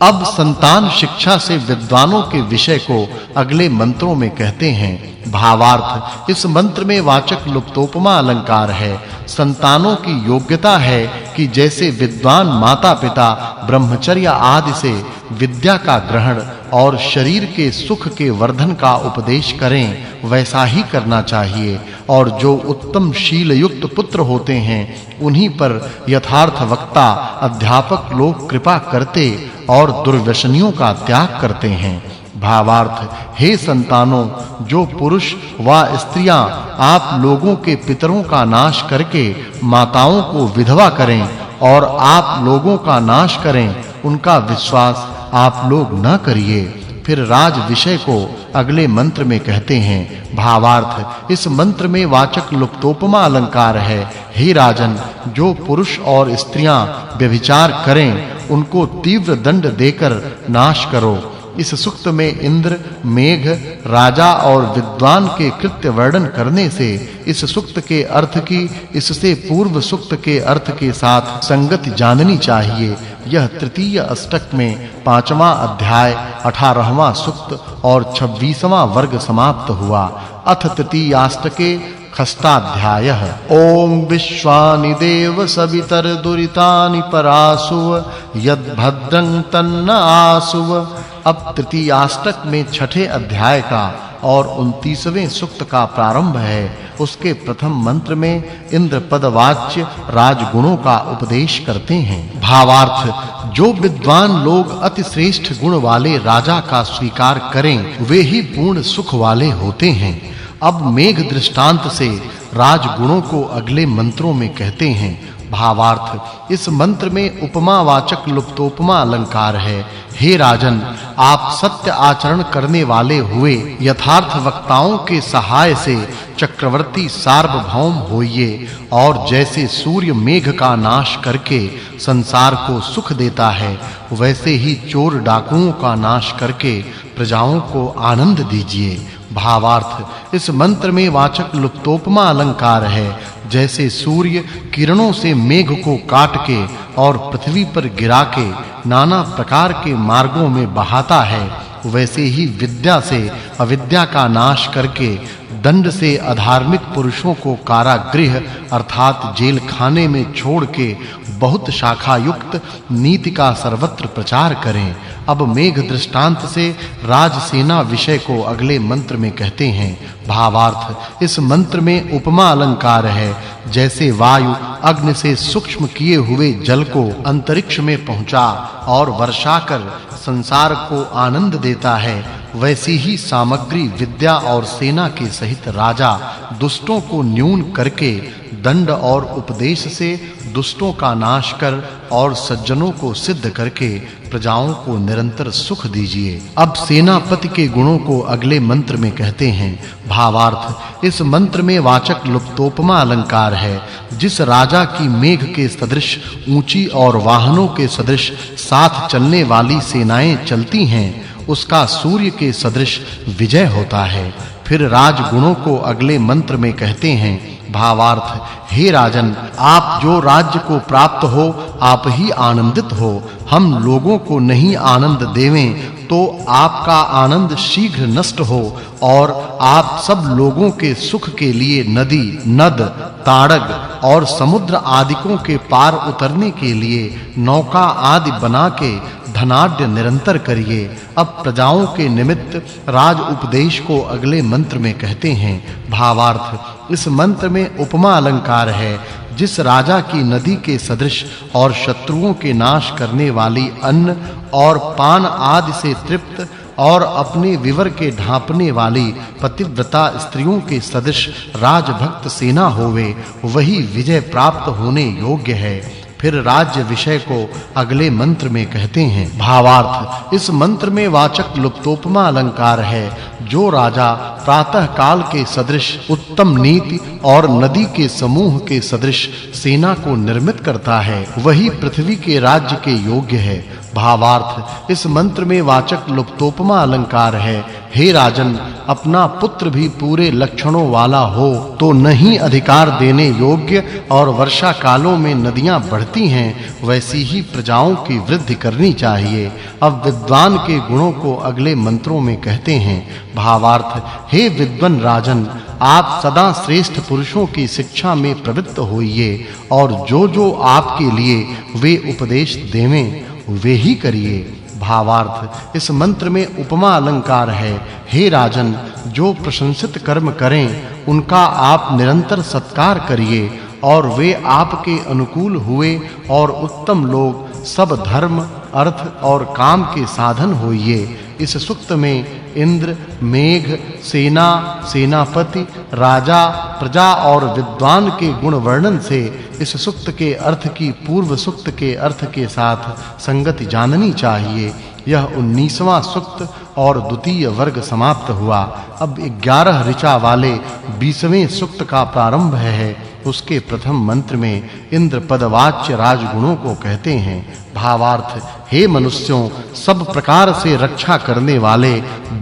अब संतान शिक्षा से विद्वानों के विषय को अगले मंत्रों में कहते हैं। भावार्थ, इस मंत्र में वाचक् लुप्तोपमा अलंकार है। संतानों की योग्यता है कि जैसे विद्वान माता-पिता ब्रह्मचर्य आदि से विद्या का ग्रहण और शरीर के सुख के वर्धन का उपदेश करें, वैसा ही करना चाहिए। और जो उत्तम शील युक्त पुत्र होते हैं, उन्हीं पर यथार्थ वक्ता अध्यापक लोग कृपा करते और दुर्व्यसनियों का त्याग करते हैं। भावार्थ, हे संतानों, जो पुरुष व स्त्रियां आप लोगों के पितरों का नाश करके माताओं को विधवा करें और आप लोगों का नाश करें, उनका विश्वास आप लोग न करिए। फिर राज विषय को अगले मंत्र में कहते हैं। भावार्थ, इस मंत्र में वाचक् लुप्तोपमा अलंकार है। हे राजन, जो पुरुष और स्त्रियां व्यभिचार करें, उनको तीव्र दंड देकर नाश करो। इस सूक्त में इंद्र, मेघ, राजा और विद्वान के कृत्य वर्णन करने से इस सूक्त के अर्थ की इससे पूर्व सूक्त के अर्थ के साथ संगति जाननी चाहिए। यह तृतीय अष्टक में 5वां अध्याय 18वां सूक्त और 26वां वर्ग समाप्त हुआ। अथ तृतीयाष्टके षष्ठाध्यायः। ओम विश्वानि देव सवितर दुरितानि परासुव यद्भद्रं तन्न आसुव। अब तृतीयाष्टक में छठे अध्याय का और 29वें सूक्त का प्रारंभ है। उसके प्रथम मंत्र में इंद्र पदवाच्य राजगुणों का उपदेश करते हैं। भावार्थ, जो विद्वान लोग अति श्रेष्ठ गुण वाले राजा का स्वीकार करें, वे ही पूर्ण सुख वाले होते हैं। अब मेघ दृष्टांत से राजगुणों को अगले मंत्रों में कहते हैं। भावार्थ, इस मंत्र में उपमावाचक लुप्तोपमा अलंकार है। हे राजन, आप सत्य आचरण करने वाले हुए यथार्थ वक्ताओं के सहाय से चक्रवर्ती सार्वभौम होइए और जैसे सूर्य मेघ का नाश करके संसार को सुख देता है, वैसे ही चोर डाकुओं का नाश करके प्रजाओं को आनंद दीजिए। भावार्थ, इस मंत्र में वाचक् लुप्तोपमा अलंकार है। जैसे सूर्य किरणों से मेघ को काट के और पृथ्वी पर गिरा के नाना प्रकार के मार्गों में बहाता है, वैसे ही विद्या से अविद्या का नाश करके दंड से अधार्मिक पुरुषों को कारागृह अर्थात जेल खाने में छोड़ के बहुत शाखा युक्त नीति का सर्वत्र प्रचार करें। अब मेघ दृष्टांत से राजसेना विषय को अगले मंत्र में कहते हैं। भावार्थ, इस मंत्र में उपमा अलंकार है। जैसे वायु अग्नि से सूक्ष्म किए हुए जल को अंतरिक्ष में पहुंचा और वर्षा कर संसार को आनंद देता है, वैसी ही सामग्री विद्या और सेना के सहित राजा दुष्टों को न्यून करके दंड और उपदेश से दुष्टों का नाश कर और सज्जनों को सिद्ध करके प्रजाओं को निरंतर सुख दीजिए। अब सेनापति के गुणों को अगले मंत्र में कहते हैं। भावार्थ, इस मंत्र में वाचक् लुप्तोपमा अलंकार है। जिस राजा की मेघ के सदृश ऊंची और वाहनों के सदृश साथ चलने वाली सेनाएं चलती हैं, उसका सूर्य के सदृश विजय होता है। फिर राजगुणों को अगले मंत्र में कहते हैं। भावार्थ, हे राजन, आप जो राज्य को प्राप्त हो, आप ही आनंदित हो। हम लोगों को नहीं आनंद देवें तो आपका आनंद शीघ्र नष्ट हो और आप सब लोगों के सुख के लिए नदी, नद, ताड़ग और समुद्र आदिकों के पार उतरने के लिए नौका आदि बना के धनाढ्य निरंतर करिए। अब प्रजाओं के निमित्त राज उपदेश को अगले मंत्र में कहते हैं। भावार्थ, इस मंत्र में उपमा अलंकार है। जिस राजा की नदी के सदृश और शत्रुओं के नाश करने वाली अन्न और पान आदि से तृप्त और अपने विवर के ढांपने वाली पतिव्रता स्त्रियों के सदृश राजभक्त सेना होवे, वही विजय प्राप्त होने योग्य है। फिर राज्य विषय को अगले मंत्र में कहते हैं। भावार्थ, इस मंत्र में वाचक् लुप्तोपमा अलंकार है। जो राजा प्रातः काल के सदृश उत्तम नीति और नदी के समूह के सदृश सेना को निर्मित करता है, वही पृथ्वी के राज्य के योग्य है। भावार्थ इस मंत्र में वाचक् लुप्तोपमा अलंकार है। हे राजन, अपना पुत्र भी पूरे लक्षणों वाला हो तो नहीं अधिकार देने योग्य और वर्षा कालों में नदियां बढ़ती हैं, वैसी ही प्रजाओं की वृद्धि करनी चाहिए। अब विद्वान के गुणों को अगले मंत्रों में कहते हैं। भावार्थ हे विद्वान राजन, आप सदा श्रेष्ठ पुरुषों की शिक्षा में प्रवृत्त होइए और जो आपके लिए वे उपदेश देवें वे ही करिए। भावार्थ इस मंत्र में उपमा अलंकार है। हे राजन, जो प्रशंसित कर्म करें उनका आप निरंतर सत्कार करिए और वे आपके अनुकूल हुए और उत्तम लोग सब धर्म, अर्थ और काम के साधन होइए। इस सूक्त में इंद्र, मेघ, सेना, सेनापति, राजा, प्रजा और विद्वान के गुण वर्णन से इस सूक्त के अर्थ की पूर्व सूक्त के अर्थ के साथ संगति जाननी चाहिए। यह 19वां सूक्त और द्वितीय वर्ग समाप्त हुआ। अब 11 ऋचा वाले 20वें सूक्त का प्रारंभ है। उसके प्रथम मंत्र में इंद्र पदवाच्य राजगुणों को कहते हैं। भावार्थ हे मनुष्यों, सब प्रकार से रक्षा करने वाले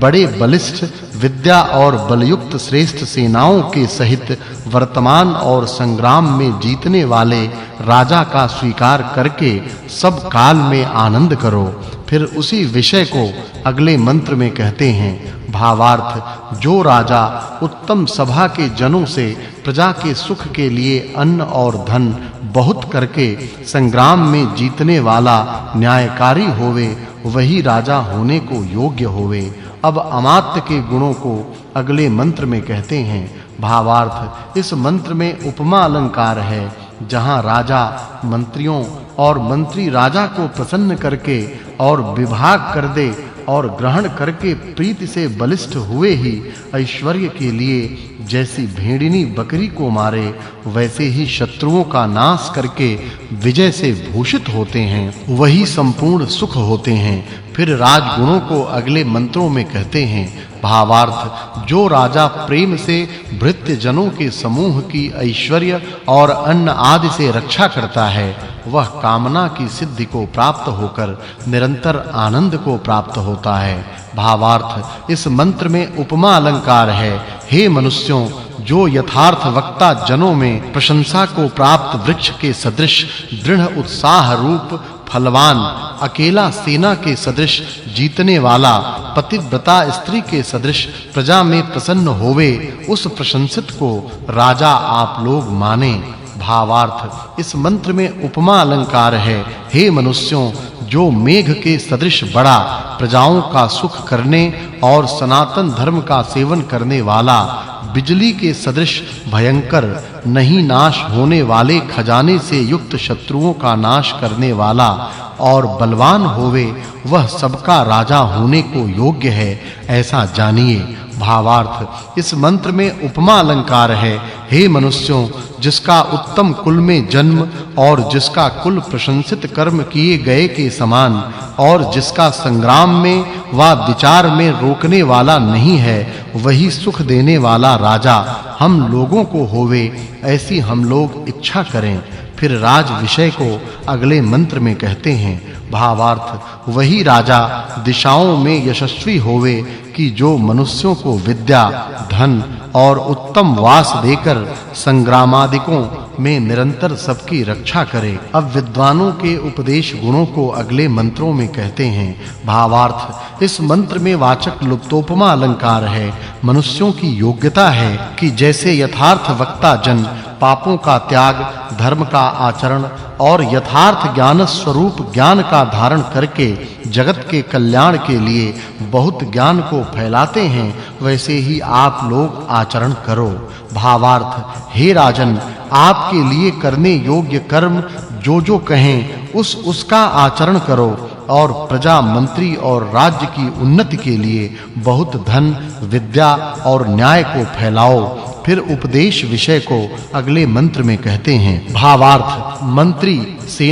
बड़े बलिष्ठ, विद्या और बलयुक्त श्रेष्ठ सेनाओं के सहित वर्तमान और संग्राम में जीतने वाले राजा का स्वीकार करके सब काल में आनंद करो। फिर उसी विषय को अगले मंत्र में कहते हैं। भावार्थ जो राजा उत्तम सभा के जनों से प्रजा के सुख के लिए अन्न और धन बहुत करके संग्राम में जीतने वाला न्यायकारी होवे, वही राजा होने को योग्य होवे। अब अमात्य के गुणों को अगले मंत्र में कहते हैं। भावार्थ इस मंत्र में उपमा अलंकार है। जहां राजा मंत्रियों और मंत्री राजा को प्रसन्न करके और विभाग कर दे और ग्रहण करके प्रीति से बलिष्ठ हुए ही ऐश्वर्य के लिए जैसी भेड़िनी बकरी को मारे, वैसे ही शत्रुओं का नाश करके विजय से भूषित होते हैं, वही संपूर्ण सुख होते हैं। फिर राजगुणों को अगले मंत्रों में कहते हैं। भावार्थ जो राजा प्रेम से भृत्य जनों के समूह की ऐश्वर्य और अन्न आदि से रक्षा करता है, वह कामना की सिद्धि को प्राप्त होकर निरंतर आनंद को प्राप्त होता है। भावार्थ इस मंत्र में उपमा अलंकार है। हे मनुष्यों, जो यथार्थ वक्ता जनों में प्रशंसा को प्राप्त वृक्ष के सदृश दृढ़ उत्साह रूप फलवान, अकेला सेना के सदृश जीतने वाला, पतिव्रता स्त्री के सदृश प्रजा में प्रसन्न होवे, उस प्रशंसित को राजा आप लोग माने। भावार्थ इस मंत्र में उपमा अलंकार है। हे मनुष्यों, जो मेघ के सदृश बड़ा, प्रजाओं का सुख करने और सनातन धर्म का सेवन करने वाला, बिजली के सदृश भयंकर, नहीं नाश होने वाले खजाने से युक्त शत्रुओं का नाश करने वाला और बलवान होवे, वह सबका राजा होने को योग्य है, ऐसा जानिए। भावार्थ इस मंत्र में उपमा अलंकार है। हे मनुष्यों, जिसका उत्तम कुल में जन्म और जिसका कुल प्रशंसित कर्म किए गए के समान और जिसका संग्राम में व विचार में रोकने वाला नहीं है, वही सुख देने वाला राजा हम लोगों को होवे, ऐसी हम लोग इच्छा करें। फिर राज विषय को अगले मंत्र में कहते हैं। भावार्थ वही राजा दिशाओं में यशस्वी होवे कि जो मनुष्यों को विद्या, धन और उत्तम वास देकर संग्रामादिकों में निरंतर सबकी रक्षा करे। अब विद्वानों के उपदेश गुणों को अगले मंत्रों में कहते हैं। भावार्थ इस मंत्र में वाचक् लुप्तोपमा अलंकार है। मनुष्यों की योग्यता है कि जैसे यथार्थ वक्ता जन पापों का त्याग, धर्म का आचरण और यथार्थ ज्ञान स्वरूप ज्ञान का धारण करके जगत के कल्याण के लिए बहुत ज्ञान को फैलाते हैं, वैसे ही आप लोग आचरण करो। भावार्थ हे राजन, आपके लिए करने योग्य कर्म जो कहें उसका आचरण करो और प्रजा, मंत्री और राज्य की उन्नति के लिए बहुत धन, विद्या और न्याय को फैलाओ। फिर उपदेश विषय को अगले मंत्र में कहते हैं। भावार्थ मंत्री, सेना